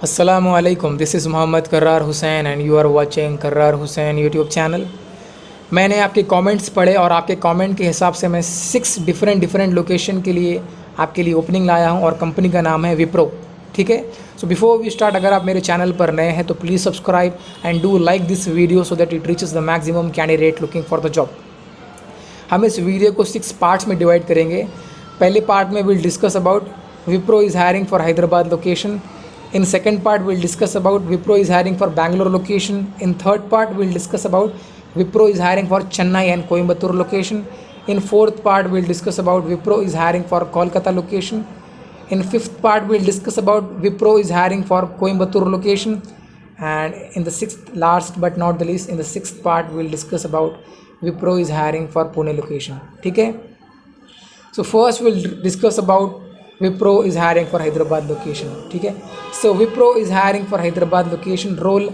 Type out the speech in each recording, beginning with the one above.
Assalamualaikum. This is Mohammad Karrar Hussain and you are watching Karrar Hussain YouTube channel. मैंने आपके comments पढ़े और आपके कमेंट के हिसाब से मैं 6 डिफरेंट लोकेशन के लिए आपके लिए ओपनिंग लाया हूं और कंपनी का नाम है विप्रो। ठीक है, सो बिफोर वी स्टार्ट, अगर आप मेरे चैनल पर नए हैं तो please subscribe and do like this video so that it reaches the maximum candidate looking for the job. हम इस वीडियो को 6 पार्ट्स में डिवाइड करेंगे। पहले पार्ट में will discuss about Wipro is hiring for Hyderabad location. In second part, we'll discuss about Wipro is hiring for Bangalore location. In third part, we'll discuss about Wipro is hiring for Chennai and Coimbatore location. In fourth part, we'll discuss about Wipro is hiring for Kolkata location. In fifth part, we'll discuss about Wipro is hiring for Coimbatore location. And in the sixth, last but not the least, in the sixth part, we'll discuss about Wipro is hiring for Pune location. Okay? So first, we'll discuss about Wipro is hiring for Hyderabad location. ठीक है, so Wipro is hiring for Hyderabad location. Role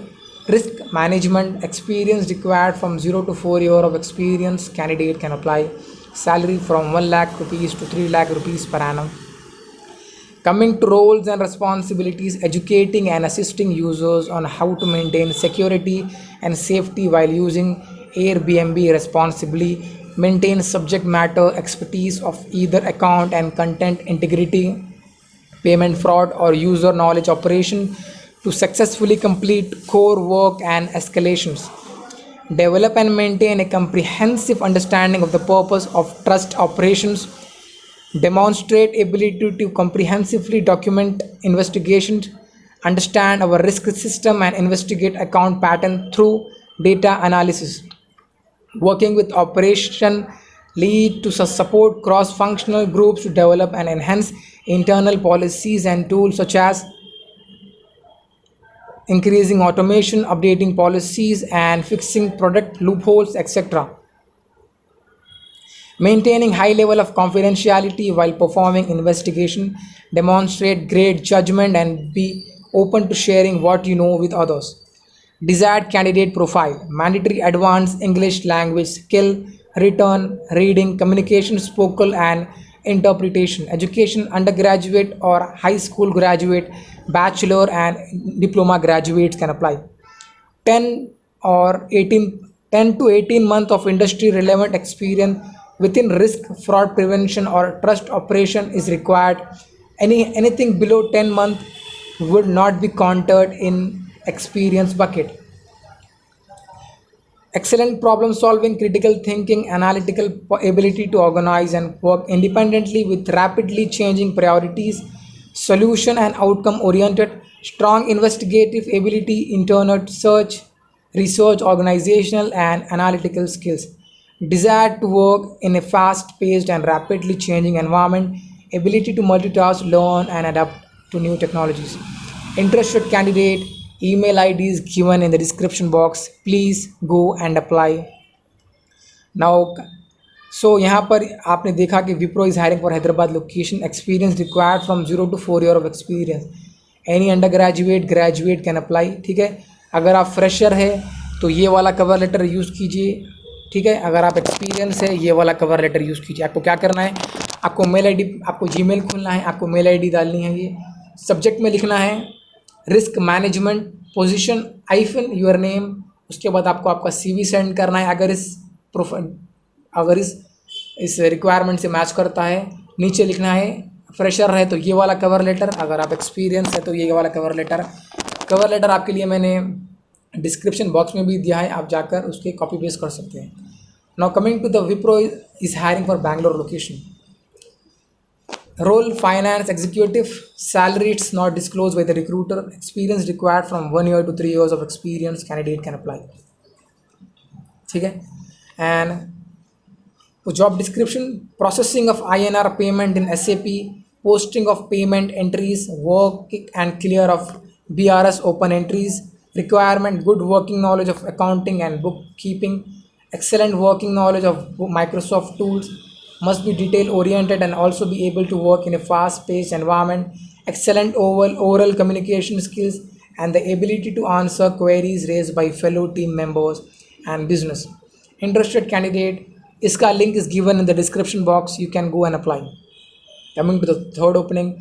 risk management experience required from 0 to 4 year of experience. Candidate can apply. Salary from 1 lakh rupees to 3 lakh rupees per annum. Coming to roles and responsibilities, educating and assisting users on how to maintain security and safety while using Airbnb responsibly. Maintain subject matter expertise of either account and content integrity, payment fraud or user knowledge operation to successfully complete core work and escalations. Develop and maintain a comprehensive understanding of the purpose of trust operations. Demonstrate ability to comprehensively document investigations. Understand our risk system and investigate account pattern through data analysis. Working with operation lead to support cross-functional groups to develop and enhance internal policies and tools such as increasing automation, updating policies and fixing product loopholes, etc. Maintaining high level of confidentiality while performing investigation. Demonstrate great judgment and be open to sharing what you know with others. Desired candidate profile: mandatory advanced English language skill, written, reading, communication, spoken and interpretation. Education: undergraduate or high school graduate, bachelor and diploma graduates can apply. 10 to 18 months of industry relevant experience within risk, fraud prevention or trust operation is required. Anything below 10 months would not be counted in experience bucket. Excellent problem solving, critical thinking, analytical ability to organize and work independently with rapidly changing priorities, solution and outcome oriented, strong investigative ability, internal search, research, organizational and analytical skills. Desire to work in a fast paced and rapidly changing environment, ability to multitask, learn and adapt to new technologies. Interested candidate, email ID is given in the description box. Please go and apply now. So यहाँ पर आपने देखा कि Wipro is hiring for Hyderabad location. Experience required from 0 to 4 year of experience. Any under graduate can apply. ठीक है, अगर आप fresher है तो ये वाला कवर लेटर यूज़ कीजिए. ठीक है, अगर आप एक्सपीरियंस है ये वाला कवर लेटर यूज़ कीजिए. आपको क्या करना है, आपको मेल आई डी, आपको जीमेल खोलना है, आपको मेल ID डालनी है. ये सब्जेक्ट में लिखना है risk management, position iPhone your name. उसके बाद आपको आपका CV सेंड करना है अगर इस रिक्वायरमेंट से मैच करता है. नीचे लिखना है फ्रेशर है तो ये वाला कवर लेटर, अगर आप एक्सपीरियंस है तो ये वाला कवर लेटर आपके लिए मैंने डिस्क्रिप्शन बॉक्स में भी दिया है, आप जाकर उसके कॉपी पेस्ट कर सकते हैं. Now coming to the Wipro is hiring for Bangalore location. Role finance executive. Salary it's not disclosed by the recruiter. Experience required from 1 year to 3 years of experience. Candidate can apply. ठीक है, and job description: processing of INR payment in SAP, posting of payment entries, work and clear of BRS open entries. Requirement: good working knowledge of accounting and bookkeeping, excellent working knowledge of Microsoft tools, must be detail oriented and also be able to work in a fast paced environment, excellent oral communication skills and the ability to answer queries raised by fellow team members and business. Interested candidate, iska link is given in the description box, you can go and apply. Coming to the third opening,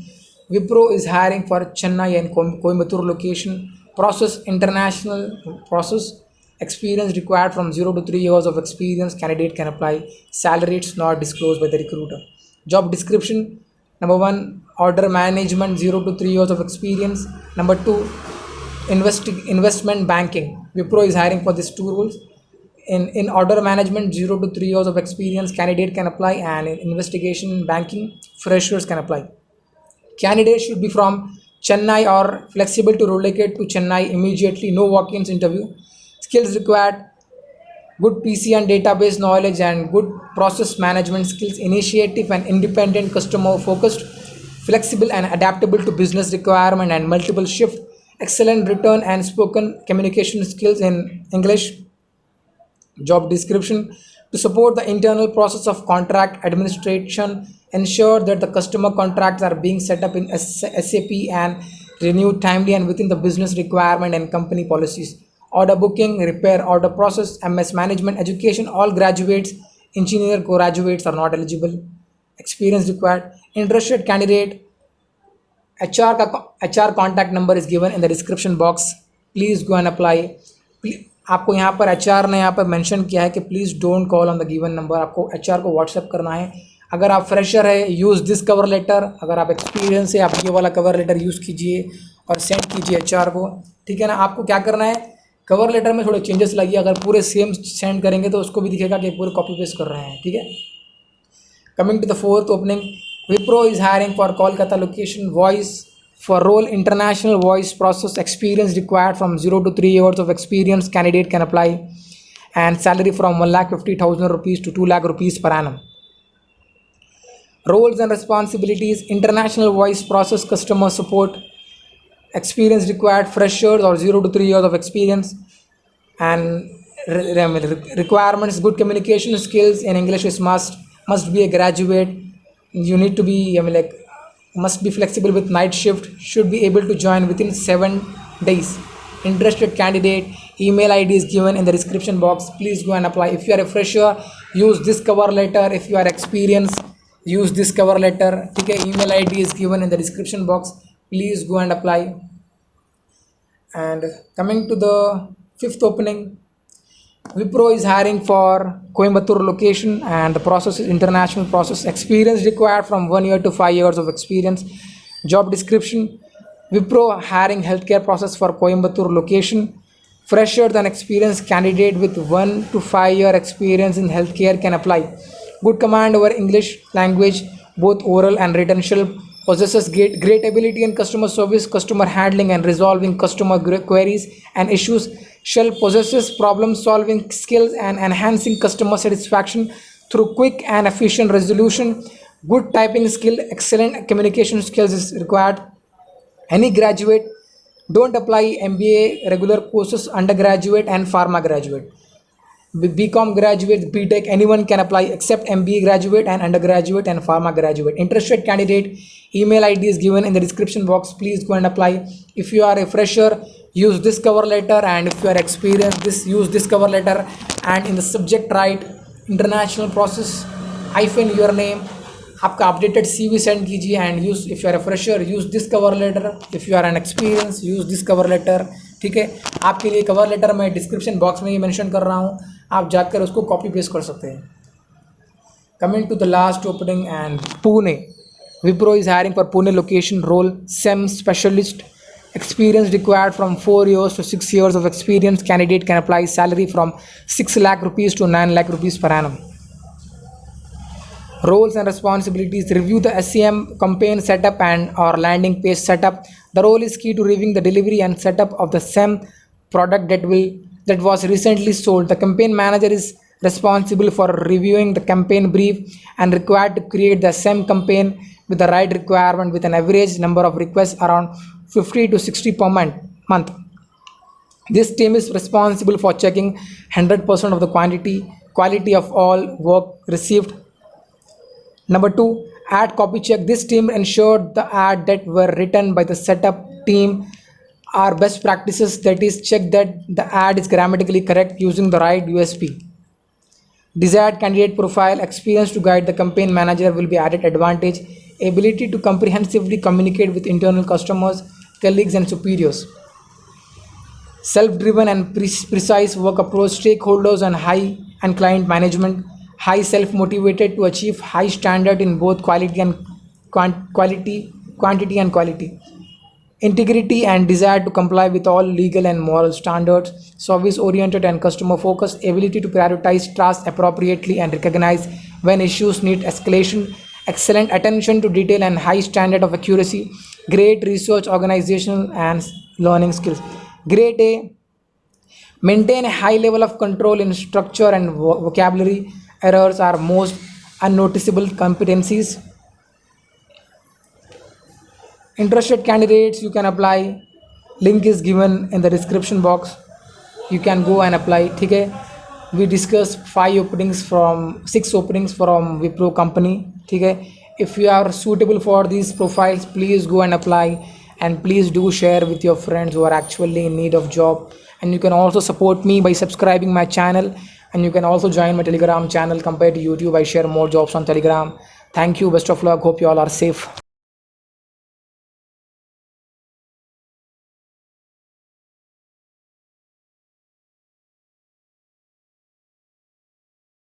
Wipro is hiring for Chennai and Coimbatore location. Process international process experience required from 0 to 3 years of experience. Candidate can apply. Salary it's not disclosed by the recruiter. Job description: number one, order management, 0 to 3 years of experience. Number two, investment banking. Wipro is hiring for these two roles. In order management, 0 to 3 years of experience, candidate can apply, and in investigation banking, freshers can apply. Candidates should be from Chennai or flexible to relocate to Chennai immediately. No walk-ins interview. Skills required: good PC and database knowledge and good process management skills, initiative and independent, customer focused, flexible and adaptable to business requirement and multiple shift, excellent written and spoken communication skills in English. Job description: to support the internal process of contract administration, ensure that the customer contracts are being set up in SAP and renewed timely and within the business requirement and company policies. Order booking, repair, order process, MS management, education, all graduates, engineer graduates are not eligible. Experience required. Interested candidate, HR contact number is given in the description box. Please go and apply. आपको यहाँ पर HR ने यहाँ पर mention किया है कि please don't call on the given number. आपको HR को व्हाट्सएप करना है. अगर आप फ्रेशर है, यूज़ दिस कवर लेटर. अगर आप एक्सपीरियंस है, आप ये वाला कवर लेटर यूज़ कीजिए और सेंड कीजिए HR को. ठीक है ना. आपको क्या करना है, कवर लेटर में थोड़े चेंजेस लाइए. अगर पूरे सेम सेंड करेंगे तो उसको भी दिखेगा कि पूरे कॉपी पेस्ट कर रहे हैं. ठीक है. Coming to the fourth opening, Wipro is hiring for Kolkata location. Voice for role international voice process experience required from 0 to 3 years of experience. Candidate can apply, and salary from 1,50,000 rupees to 2 lakh rupees per annum. Roles and responsibilities: international voice process customer support. Experience required: freshers or 0 to 3 years of experience. And requirements: good communication skills in English is must be a graduate. You need to be must be flexible with night shift, should be able to join within 7 days. Interested candidate, email ID is given in the description box. Please go and apply. If you are a fresher, use this cover letter. If you are experienced, use this cover letter. Okay, email ID is given in the description box. Please go and apply. And coming to the fifth opening, Wipro is hiring for Coimbatore location, and the process is international process. Experience required from 1 year to 5 years of experience. Job description: Wipro hiring healthcare process for Coimbatore location. Fresher than experienced candidate with 1 to 5 year experience in healthcare can apply. Good command over English language, both oral and written. Possesses great ability in customer service, customer handling and resolving customer queries and issues. Shall possesses problem solving skills and enhancing customer satisfaction through quick and efficient resolution. Good typing skill, excellent communication skills is required. Any graduate. Don't apply MBA regular courses, undergraduate and pharma graduate. BCom graduate, BTech, anyone can apply except MBA graduate and undergraduate and pharma graduate. Interested candidate, email ID is given in the description box. Please go and apply. If you are a fresher, use this cover letter, and if you are experienced, use this cover letter, and in the subject write international process hyphen your name. आपका updated CV send कीजिए. And use, if you are a fresher, use this cover letter. If you are an experience, use this cover letter. ठीक है. आपके लिए cover letter मैं description box में ही mention कर रहा हूँ, आप जाकर उसको कॉपी पेस्ट कर सकते हैं. Coming to the last opening and Pune. Wipro is hiring for Pune location. Role SEM specialist. Experience required from 4 years to 6 years of experience. Candidate can apply. Salary from 6 lakh rupees to 9 lakh rupees per annum. Roles and responsibilities: review the SEM campaign setup and or landing page setup. The role is key to reviewing the delivery and setup of the SEM product that was recently sold. The campaign manager is responsible for reviewing the campaign brief and required to create the SEM campaign with the right requirement, with an average number of requests around 50 to 60 per month. This team is responsible for checking 100% of the quality of all work received. Number 2, ad copy check. This team ensured the ad that were written by the setup team are best practices, that is, check that the ad is grammatically correct using the right USP. Desired candidate profile: experience to guide the campaign manager will be added advantage. ability to comprehensively communicate with internal customers, colleagues, and superiors. Self-driven and precise work approach, stakeholders and high and client management, high self-motivated to achieve high standard in both quality and quantity and quality, integrity and desire to comply with all legal and moral standards, service oriented and customer focused, ability to prioritize tasks appropriately and recognize when issues need escalation, excellent attention to detail and high standard of accuracy, great research, organizational and learning skills. Grade A, maintain a high level of control in structure and vocabulary. Errors are most unnoticeable competencies. Interested candidates, you can apply. Link is given in the description box. You can go and apply. ठीक है, we discussed 6 openings from Wipro company. ठीक है, if you are suitable for these profiles, please go and apply, and please do share with your friends who are actually in need of job. And you can also support me by subscribing my channel, and you can also join my Telegram channel. Compared to YouTube, I share more jobs on Telegram. Thank you, best of luck, hope you all are safe.